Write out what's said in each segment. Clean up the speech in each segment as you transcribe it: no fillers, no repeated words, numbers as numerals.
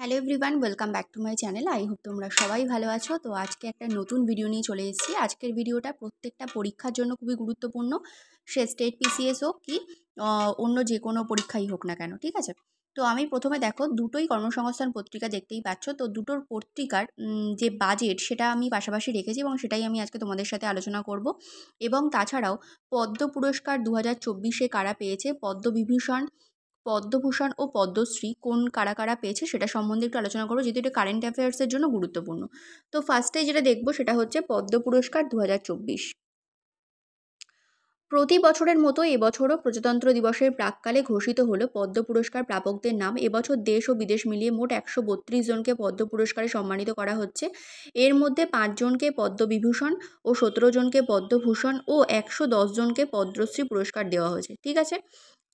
Hello everyone, welcome back to my channel. I hope তোমরা সবাই ভালো আছো। তো আজকে একটা নতুন ভিডিও নিয়ে চলে এসেছি। আজকের ভিডিওটা প্রত্যেকটা পরীক্ষার জন্য খুবই গুরুত্বপূর্ণ, সে স্টেট পিসিএস হোক কি অন্য যে কোনো পরীক্ষাই হোক না কেন, ঠিক আছে? তো আমি প্রথমে দেখো দুটোই কর্মসংস্থান পত্রিকা দেখতেই পাচ্ছ। তো দুটোর পত্রিকার যে বাজেট সেটা আমি পাশাপাশি রেখেছি এবং সেটাই আমি আজকে তোমাদের সাথে আলোচনা করব। এবং তাছাড়াও পদ্ম পুরস্কার 2024-এ কারা পেয়েছে, পদ্মভূষণ ও পদ্মশ্রী কারা কারা পেয়েছে সেটা সম্বন্ধে একটু আলোচনা করবো, যেহেতু এটা কারেন্ট অ্যাফেয়ার্সের জন্য গুরুত্বপূর্ণ। তো ফার্স্টে যেটা দেখবো সেটা হচ্ছে পদ্ম পুরস্কার 2024। প্রতি বছরের মতো এবছরও প্রজাতন্ত্র দিবসের প্রাক্কালে ঘোষিত হলো পদ্ম পুরস্কার প্রাপকদের নাম। এবছর দেশ ও বিদেশ মিলিয়ে মোট 132 জনকে পদ্ম পুরস্কারে সম্মানিত করা হচ্ছে। এর মধ্যে 5 জনকে পদ্মবিভূষণ ও 17 জনকে পদ্মভূষণ ও 110 জনকে পদ্মশ্রী পুরস্কার দেওয়া হয়েছে, ঠিক আছে?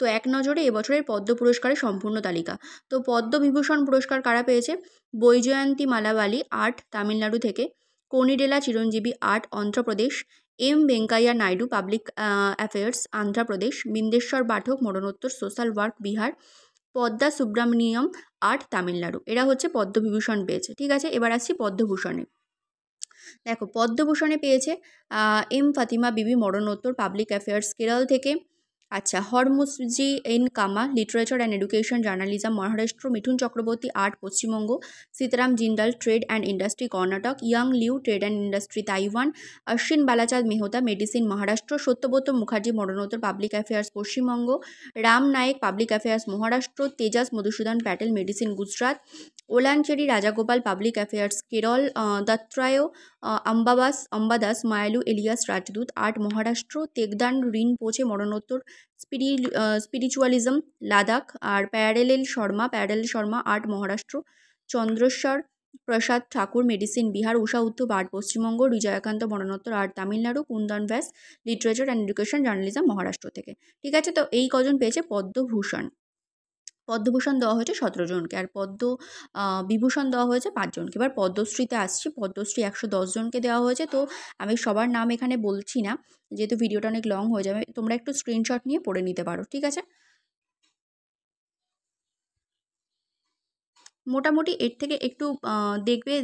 তো এক নজরে এবছরের পদ্ম পুরস্কারের সম্পূর্ণ তালিকা। তো পদ্মবিভূষণ পুরস্কার কারা পেয়েছে? বৈজয়ন্তী মালাবালী, আর্ট, তামিলনাড়ু থেকে; Konidela Chiranjeevi, art, Andhra Pradesh; M Venkaiah Naidu, public affairs, Andhra Pradesh; Bindeshwar Pathak, মরণোত্তর, social work, Bihar; Padma Subrahmanyam, art, Tamil Nadu. এরা হচ্ছে পদ্মবিভূষণ পেয়েছে, ঠিক আছে? এবার আসছি পদ্মভূষণে। দেখো পদ্মভূষণে পেয়েছে এম ফাতিমা বিবি, মরণোত্তর, পাবলিক অ্যাফেয়ার্স, কেরল থেকে। আচ্ছা, Hormusji N Cama, literature and education journalism, Maharashtra; Mithun Chakraborty, art, Paschimbanga; Sitaram Jindal, trade and industry, Karnataka; Young Liu, trade and industry, Taiwan; Ashwin Balachand Mehta, medicine, Maharashtra; Satyabrata Mukherjee, মরণোত্তর, public affairs, Paschimbanga; Ram Naik, public affairs, Maharashtra; Tejas Madhusudan Patel, medicine, Gujarat; Olanchery Rajagopal, public affairs, Kerala; Dattatray Ambadas Mayalu alias, Rajdutt, art, Maharashtra; Togdan Rinpoche, মরণোত্তর, স্পিরিচুয়ালিজম, লাদাখ; আর প্যারালেল শর্মা, আর্ট, মহারাষ্ট্র; চন্দ্রেশ্বর প্রসাদ ঠাকুর, মেডিসিন, বিহার; উষা Uthup, art, Paschimbanga; বিজয়াকান্ত, মরণোত্তর, art, Tamil Nadu; Kundan ব্যাস, literature and education journalism, Maharashtra থেকে, ঠিক আছে? তো এই কজন পেয়েছে পদ্মভূষণ। পদ্মভূষণ দেওয়া হয়েছে 17 জনকে, আর বিভূষণ দেওয়া হয়েছে 5 জনকে। এবার পদ্মশ্রীতে আসছি। পদ্মশ্রী 110 জনকে দেওয়া হয়েছে। তো আমি সবার নাম এখানে বলছি না, যেহেতু ভিডিওটা অনেক লং হয়ে যাবে। তোমরা একটু স্ক্রিনশট নিয়ে পড়ে নিতে পারো, ঠিক আছে? মোটামুটি এর থেকে একটু দেখবে,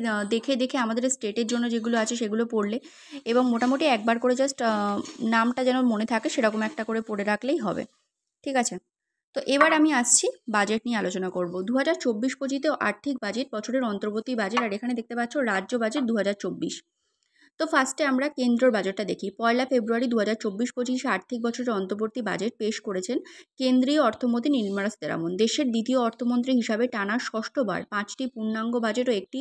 দেখে আমাদের স্টেটের জন্য যেগুলো আছে সেগুলো পড়লে, এবং মোটামুটি একবার করে জাস্ট নামটা যেন মনে থাকে সেরকম একটা করে পড়ে রাখলেই হবে, ঠিক আছে? তো এবার আমি আসছি বাজেট নিয়ে আলোচনা করব। 2024-25 আর্থিক বাজেট, বছরের অন্তর্বর্তী বাজেট, আর এখানে দেখতে পাচ্ছ রাজ্য বাজেট 2024। তো ফার্স্টে আমরা কেন্দ্রর বাজেটটা দেখি। 1 ফেব্রুয়ারি 2024-25 আর্থিক বছরের অন্তর্বর্তী বাজেট পেশ করেছেন কেন্দ্রীয় অর্থমন্ত্রী নির্মলা সীতারামন। দেশের দ্বিতীয় অর্থমন্ত্রী হিসাবে টানা ষষ্ঠবার 5টি পূর্ণাঙ্গ বাজেট ও একটি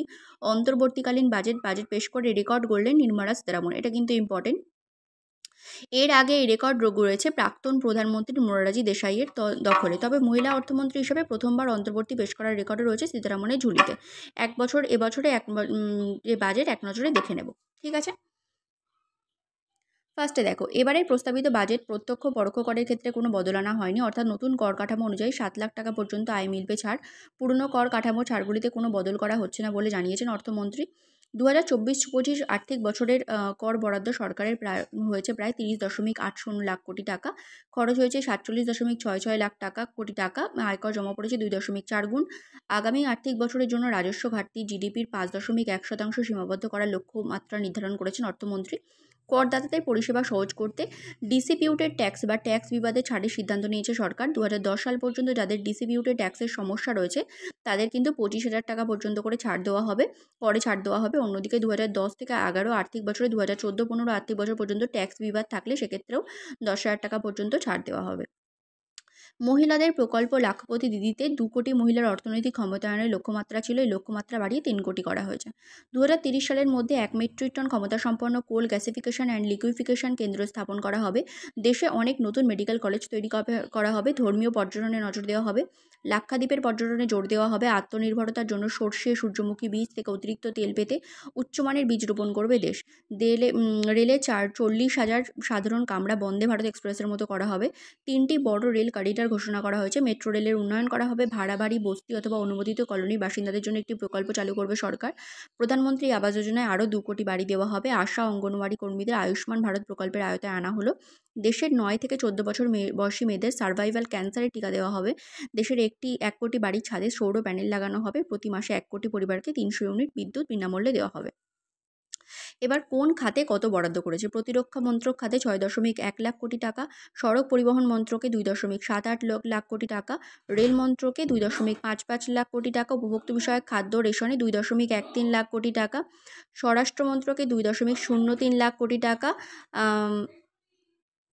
অন্তর্বর্তীকালীন বাজেট পেশ করে রেকর্ড গড়লেন নির্মলা সীতারামন। এটা কিন্তু ইম্পর্টেন্ট। এর আগে এই রেকর্ড রয়েছে প্রাক্তন প্রধানমন্ত্রী মোরারজি দেশাইয়ের দখলে। তবে মহিলা অর্থমন্ত্রী হিসেবে প্রথমবার অন্তর্বর্তী পেশ করার রেকর্ডও রয়েছে সীতারামনের ঝুলিতে। এবছরে যে বাজেট এক নজরে দেখে নেব, ঠিক আছে? ফার্স্টে দেখো, এবারের প্রস্তাবিত বাজেট প্রত্যক্ষ পরোক্ষ করের ক্ষেত্রে কোনো বদল আনা হয়নি, অর্থাৎ নতুন কর কাঠামো অনুযায়ী 7 লাখ টাকা পর্যন্ত আয় মিলবে ছাড়। পুরনো কর কাঠামোর ছাড়গুলিতে কোনো বদল করা হচ্ছে না বলে জানিয়েছেন অর্থমন্ত্রী। 2024-25 আর্থিক বছরের কর বরাদ্দ সরকারের হয়েছে প্রায় 30.80 লাখ কোটি টাকা। খরচ হয়েছে 47.66 লাখ কোটি টাকা। আয়কর জমা পড়েছে 2.4 গুণ। আগামী আর্থিক বছরের জন্য রাজস্ব ঘাটতি জিডিপির 5.1% সীমাবদ্ধ করার লক্ষ্যমাত্রা নির্ধারণ করেছেন অর্থমন্ত্রী। করদাতাদের পরিষেবা সহজ করতে ডিসিপিউটেড ট্যাক্স বা ট্যাক্স বিবাদে ছাড়ের সিদ্ধান্ত নিয়েছে সরকার। 2010 সাল পর্যন্ত যাদের ডিসিপিউটেড ট্যাক্সের সমস্যা রয়েছে তাদের কিন্তু 25,000 টাকা পর্যন্ত করে ছাড় দেওয়া হবে। অন্যদিকে 2010 থেকে 11 আর্থিক বছরে 2014-15 আর্থিক বছর পর্যন্ত ট্যাক্স বিবাদ থাকলে সেক্ষেত্রেও 10,000 টাকা পর্যন্ত ছাড় দেওয়া হবে। মহিলাদের প্রকল্প লাখপতি দিদিতে 2 কোটি মহিলার অর্থনৈতিক ক্ষমতায়নের লক্ষ্যমাত্রা ছিল। এই লক্ষ্যমাত্রা বাড়িয়ে 3 কোটি করা হয়েছে। 2030 সালের মধ্যে 1 মেট্রিক টন ক্ষমতাসম্পন্ন কোল গ্যাসিফিকেশন অ্যান্ড লিকুইফিকেশন কেন্দ্র স্থাপন করা হবে। দেশে অনেক নতুন মেডিকেল কলেজ তৈরি করা হবে। ধর্মীয় পর্যটনে নজর দেওয়া হবে। লাক্ষাদ্বীপের পর্যটনে জোর দেওয়া হবে। আত্মনির্ভরতার জন্য সর্ষে, সূর্যমুখী বীজ থেকে অতিরিক্ত তেল পেতে উচ্চমানের বীজ রোপণ করবে দেশ। রেলে 40,000 সাধারণ কামরা বন্দে ভারত এক্সপ্রেসের মতো করা হবে। 3টি বড় রেল করিডর ঘোষণা করা হয়েছে। মেট্রো রেলের উন্নয়ন করা হবে। ভাড়া বাড়ি, বস্তি অথবা অনুমোদিত কলোনির বাসিন্দাদের জন্য একটি প্রকল্প চালু করবে সরকার। প্রধানমন্ত্রী আবাস যোজনায় আরও 2 কোটি বাড়ি দেওয়া হবে। আশা অঙ্গনওয়াড়ি কর্মীদের আয়ুষ্মান ভারত প্রকল্পের আওতায় আনা হলো। দেশের 9 থেকে 14 বছর বয়সী মেয়েদের সার্ভাইভাল ক্যান্সারের টিকা দেওয়া হবে। দেশের 1 কোটি বাড়ির ছাদে সৌর প্যানেল লাগানো হবে। প্রতি মাসে 1 কোটি পরিবারকে 300 ইউনিট বিদ্যুৎ বিনামূল্যে দেওয়া হবে। এবার কোন খাতে কত বরাদ্দ করেছে? প্রতিরক্ষা মন্ত্রক খাতে 6.1 লাখ কোটি টাকা, সড়ক পরিবহন মন্ত্রকে 2.78 লাখ কোটি টাকা, রেল মন্ত্রকে 2.55 লাখ কোটি টাকা, উপভোক্তা বিষয়ক খাদ্য রেশনে 2.13 লাখ কোটি টাকা, স্বরাষ্ট্র মন্ত্রকে 2.03 লাখ কোটি টাকা,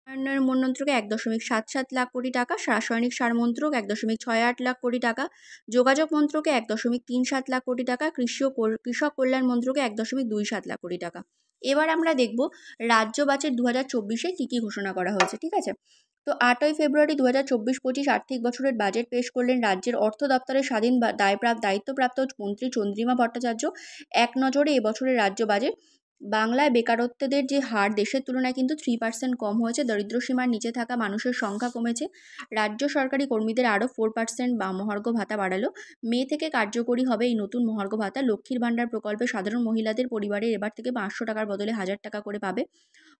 উন্নয়ন মন্ত্রকে 1.77 লাখ কোটি টাকা, রাসায়নিক সার মন্ত্রক 1.68 লাখ কোটি টাকা, যোগাযোগ মন্ত্রকে 1.37 লাখ কোটি টাকা, কৃষক কল্যাণ মন্ত্রকে 1.27 লাখ কোটি টাকা। এবার আমরা দেখব রাজ্য বাজেট 2024-এ কী কী ঘোষণা করা হয়েছে, ঠিক আছে? তো 8ই ফেব্রুয়ারি 2024-25 আর্থিক বছরের বাজেট পেশ করলেন রাজ্যের অর্থ দপ্তরের স্বাধীন দায়িত্বপ্রাপ্ত মন্ত্রী চন্দ্রিমা ভট্টাচার্য। এক নজরে এবছরের রাজ্য বাজেট। বাংলায় বেকারত্বের যে হার দেশের তুলনায় কিন্তু 3% কম হয়েছে। দরিদ্রসীমার নিচে থাকা মানুষের সংখ্যা কমেছে। রাজ্য সরকারি কর্মীদের আরও 4% মহার্ঘ ভাতা বাড়ালো। মে থেকে কার্যকরী হবে এই নতুন মহার্ঘ ভাতা। লক্ষ্মীর ভাণ্ডার প্রকল্পে সাধারণ মহিলাদের পরিবারে এবার থেকে 500 টাকার বদলে 1000 টাকা করে পাবে।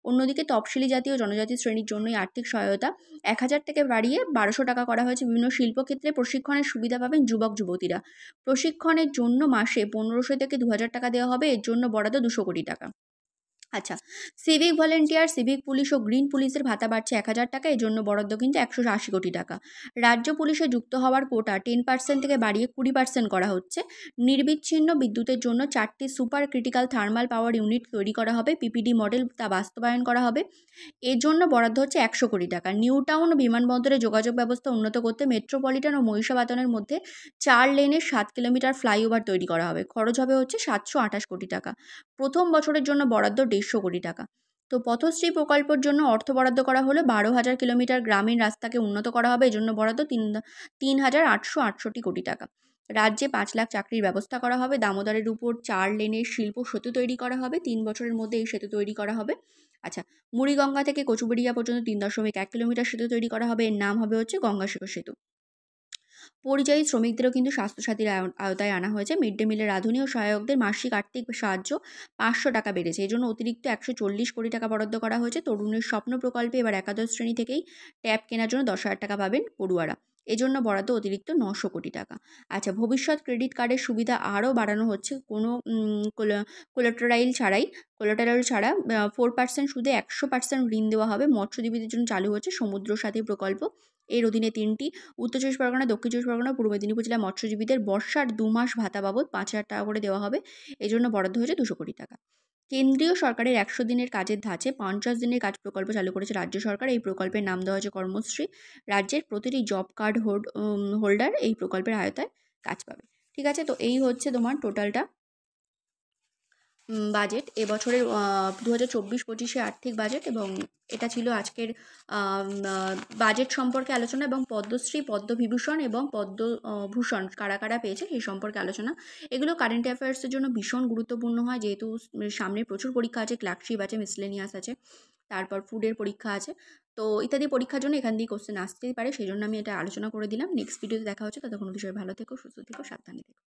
অন্যদিকে তফসিলি জাতি ও জনজাতি শ্রেণীর জন্যই আর্থিক সহায়তা 1000 থেকে বাড়িয়ে 1200 টাকা করা হয়েছে। বিভিন্ন শিল্পক্ষেত্রে প্রশিক্ষণের সুবিধা পাবেন যুবক যুবতীরা। প্রশিক্ষণের জন্য মাসে 1500 থেকে 2000 টাকা দেওয়া হবে। এর জন্য বরাদ্দ 200 কোটি টাকা। আচ্ছা, সিভিক ভলেন্টিয়ার, সিভিক পুলিশ ও গ্রিন পুলিশের ভাতা বাড়ছে 1000 টাকা। এর জন্য বরাদ্দ কিন্তু 180 কোটি টাকা। রাজ্য পুলিশে যুক্ত হওয়ার কোটা 10% থেকে বাড়িয়ে 20% করা হচ্ছে। নির্বিচ্ছিন্ন বিদ্যুতের জন্য 4টি super critical thermal power unit তৈরি করা হবে। পিপিডি মডেল তা বাস্তবায়ন করা হবে। এর জন্য বরাদ্দ হচ্ছে 100 কোটি টাকা। নিউ টাউন ও বিমানবন্দরে যোগাযোগ ব্যবস্থা উন্নত করতে মেট্রোপলিটন ও মহিষাদনের মধ্যে 4 লেনের 7 কিলোমিটার ফ্লাইওভার তৈরি করা হবে। খরচ হবে হচ্ছে 728 কোটি টাকা। প্রথম বছরের জন্য বরাদ্দ 150 কোটি টাকা। তো পথশ্রী প্রকল্পের জন্য অর্থ বরাদ্দ করা হলো 12,000 কিলোমিটার গ্রামীণ রাস্তাকে উন্নত করা হবে। এজন্য বরাদ্দ 3,868 কোটি টাকা। রাজ্যে 5 লাখ চাকরির ব্যবস্থা করা হবে। দামোদরের উপর 4 লেনের শিল্প সেতু তৈরি করা হবে। 3 বছরের মধ্যে এই সেতু তৈরি করা হবে। আচ্ছা, মুড়িগঙ্গা থেকে কচুবেড়িয়া পর্যন্ত 3.1 কিলোমিটার সেতু তৈরি করা হবে। এর নাম হবে হচ্ছে গঙ্গাসাগর সেতু। পরিযায়ী শ্রমিকদেরও কিন্তু স্বাস্থ্যসাথীর আওতায় আনা হয়েছে। মিড ডে মিলের রাঁধুনি ও সহায়কদের মাসিক আর্থিক সাহায্য 500 টাকা বেড়েছে। এজন্য অতিরিক্ত 140 কোটি টাকা বরাদ্দ করা হয়েছে। তরুণের স্বপ্ন প্রকল্পে এবার একাদশ শ্রেণী থেকেই ট্যাব কেনার জন্য 10,000 টাকা পাবেন পড়ুয়ারা। এজন্য বরাদ্দ অতিরিক্ত 900 কোটি টাকা। আচ্ছা, ভবিষ্যৎ ক্রেডিট কার্ডের সুবিধা আরও বাড়ানো হচ্ছে। কোনো কোলাটেরাল ছাড়া 4% সুদে 100% ঋণ দেওয়া হবে। মৎস্যজীবীদের জন্য চালু হচ্ছে সমুদ্র সাথী প্রকল্প। এর অধীনে 3টি উত্তর চব্বিশ পরগনা, দক্ষিণ চব্বিশ পরগনা, পূর্ব মেদিনীপুর জেলার মৎস্যজীবীদের বর্ষার 2 মাস ভাতা বাবদ 5,000 টাকা করে দেওয়া হবে। এজন্য বরাদ্দ হয়েছে 200 কোটি টাকা। কেন্দ্রীয় সরকারের 100 দিনের কাজের ধাঁচে 50 দিনের কাজ প্রকল্প চালু করেছে রাজ্য সরকার। এই প্রকল্পের নাম দেওয়া হয়েছে কর্মশ্রী। রাজ্যের প্রতিটি জব কার্ড হোল্ডার এই প্রকল্পের আওতায় কাজ পাবে। ঠিক আছে, তো এই হচ্ছে তোমার টোটালটা বাজেট এবছরের 2024-25 আর্থিক বাজেট, এবং এটা ছিল আজকের বাজেট সম্পর্কে আলোচনা, এবং পদ্মশ্রী, পদ্মবিভূষণ এবং পদ্মভূষণ কারা কারা পেয়েছে সেই সম্পর্কে আলোচনা। এগুলো কারেন্ট অ্যাফেয়ার্সের জন্য ভীষণ গুরুত্বপূর্ণ হয়, যেহেতু সামনে প্রচুর পরীক্ষা আছে। ক্লার্কশিপ আছে, মিসলেনিয়াস আছে, তারপর ফুডের পরীক্ষা আছে। তো ইত্যাদি পরীক্ষার জন্য এখান দিয়ে কোশ্চেন আসতেই পারে, সেই জন্য আমি এটা আলোচনা করে দিলাম। নেক্সট ভিডিওতে দেখা হচ্ছে। ততক্ষণ বিষয়ে ভালো থেকো, সুস্থ থেকো, সাবধানে থেকো।